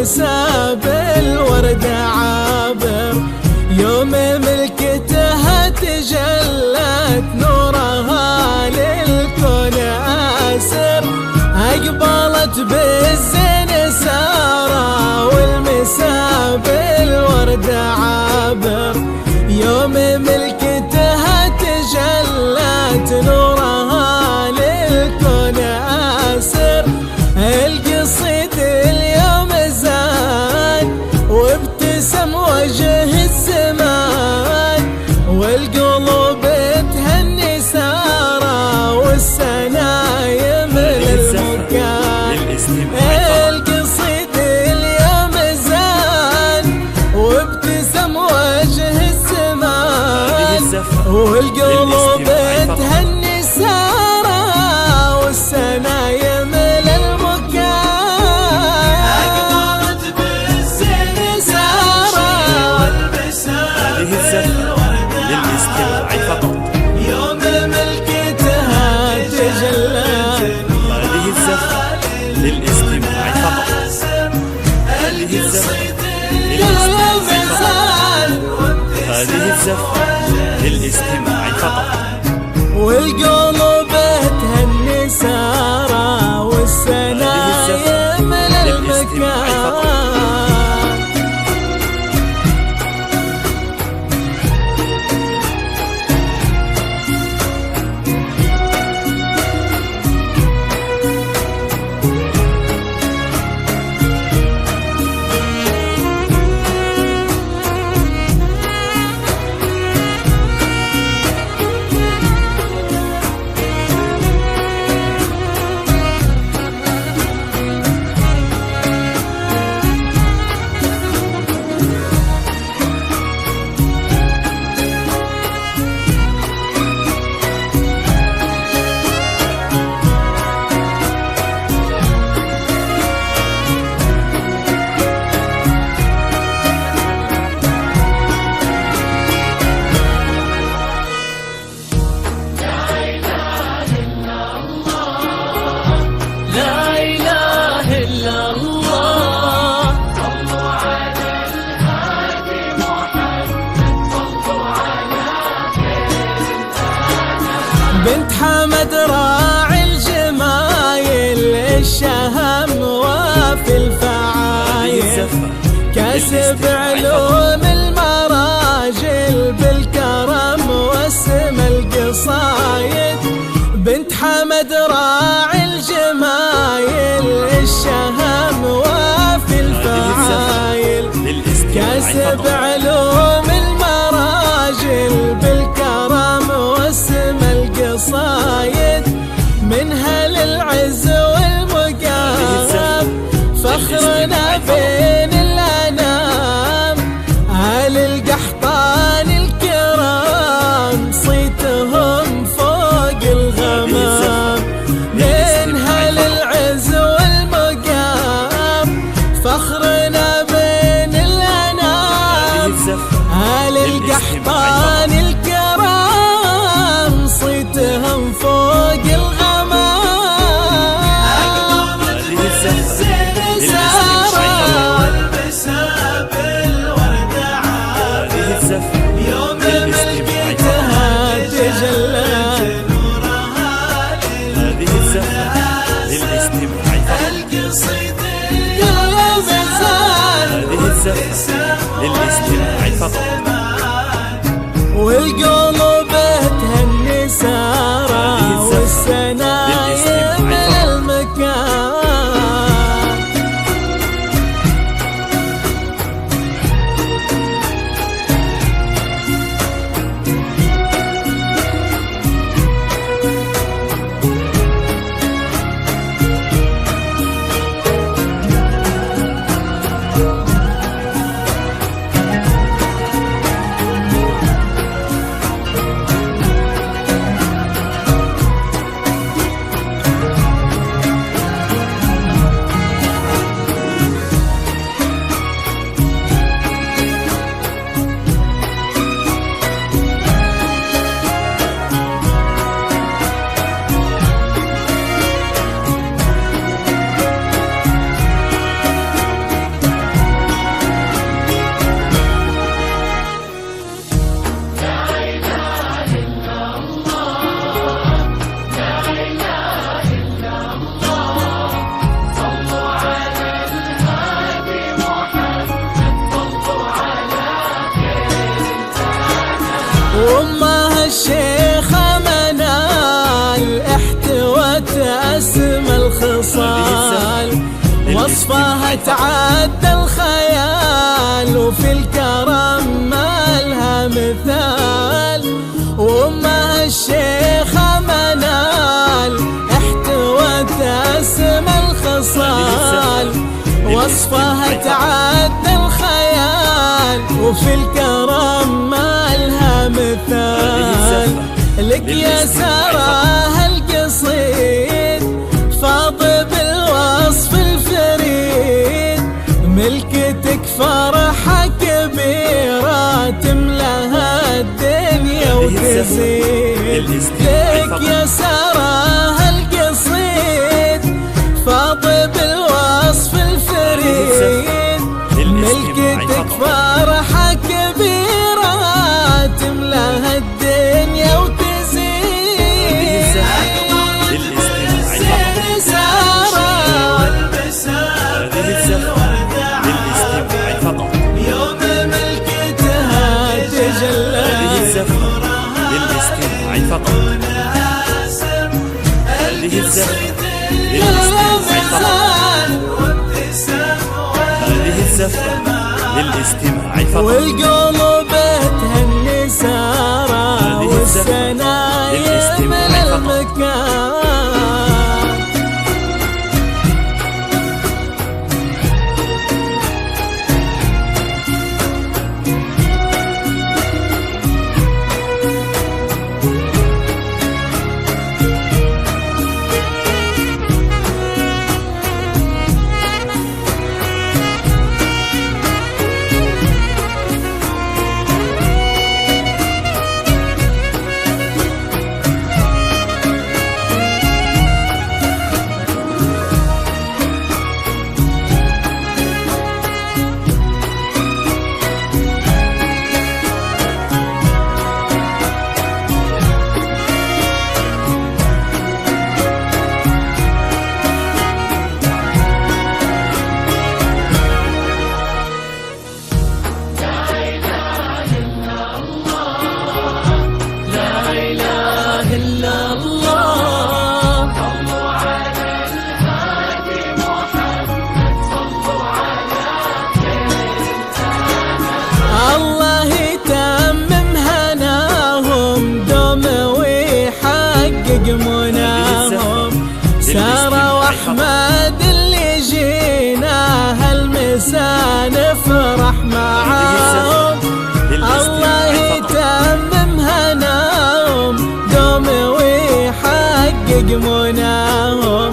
النساء بالورد عابر، يوم ملكتها تجلت نورها للكون آسر، أقبلت بالزين سارة والمساء بالورد عابر، يوم ملكتها تجلت نورها للكون آسر، القصيد اليوم زاد وابتسم وجه الزمان، والقلوب تهني سارة والسنايم للمكان، القصيد اليوم زاد وابتسم وجه الزمان، والقلوب تهني سارة والسنايم يوم ملكتها تجلت، هذه الزفة للاستماع فقط. هذه الزفة للاستماع فقط. والقلوب تهني سارة والسنايم للمكان. بنت حمد راعي الجمايل، الشهم وفي الفعايل، كاسب علوم المراجل بالكرم واسم القصايد. بنت حمد راعي الجمايل، الشهم وفي الفعايل، كاسب علوم المراجل بالكرم واسم القصايد، منها للعز والمقام فخرنا بين الأنام، أهل القحطان الكرام صيتهم فوق الغمام، منها للعز والمقام فخرنا بين الأنام، أهل القحطان الكرام صيتهم فوق الغمام. يوم ملكتها تجلت نورها للاستماع القصيد اليوم زاد للاستماع فقط. والقلوب تهني سارة والسنايم للمكان. وصفها تعدى الخيال، وفي الكرم ما لها مثال، وامها الشيخة منال احتوت اسمى الخصال. وصفها تعدى الخيال، وفي الكرم ما لها مثال. لك يا سراها القصيد فاض بالوصف الفريد، ملكتك فرحة كبيرة تملاها الدنيا وتزيد. لك يا سراها القصيد فاض بالوصف الفريد، ملكتك فرحة كبيرة تملاها الدنيا وتزيد. يوم ملكتها تجلى للاستماع فقط. هذه الزفة للاستماع فقط. والقلوب تهني سارة والسنايم للمكان. الله يتمم هناهم دوم ويحقق مناهم. سارة واحمد اللي جينا هالمسا نفرح معاهم. الله يتمم هناهم دوم ويحقق مناهم.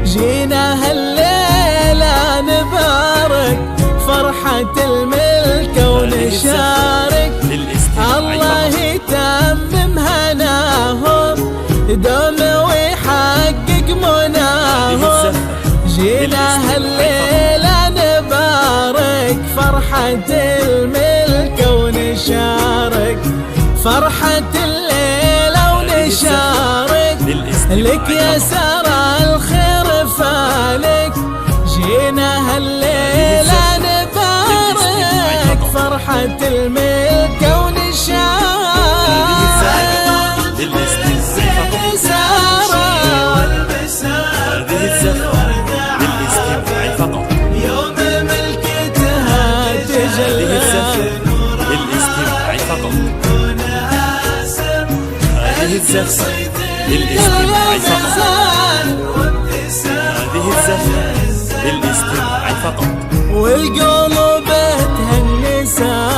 جينا هالليلة نبارك فرحة الملك ونشارك. الله يتمم هناهم دوم ويحقق مناهم. جينا هالليلة نبارك فرحة الملك ونشارك. فرحة الليلة ونشارك. لك يا سارة الخير فالك. جينا هالليلة نبارك فرحة الملك ونشارك. يوم ملكتها تجلى للاستماع فقط. هذه الزفة للاستماع فقط. هذه الزفة للاستماع فقط. والقلوب تهني سارة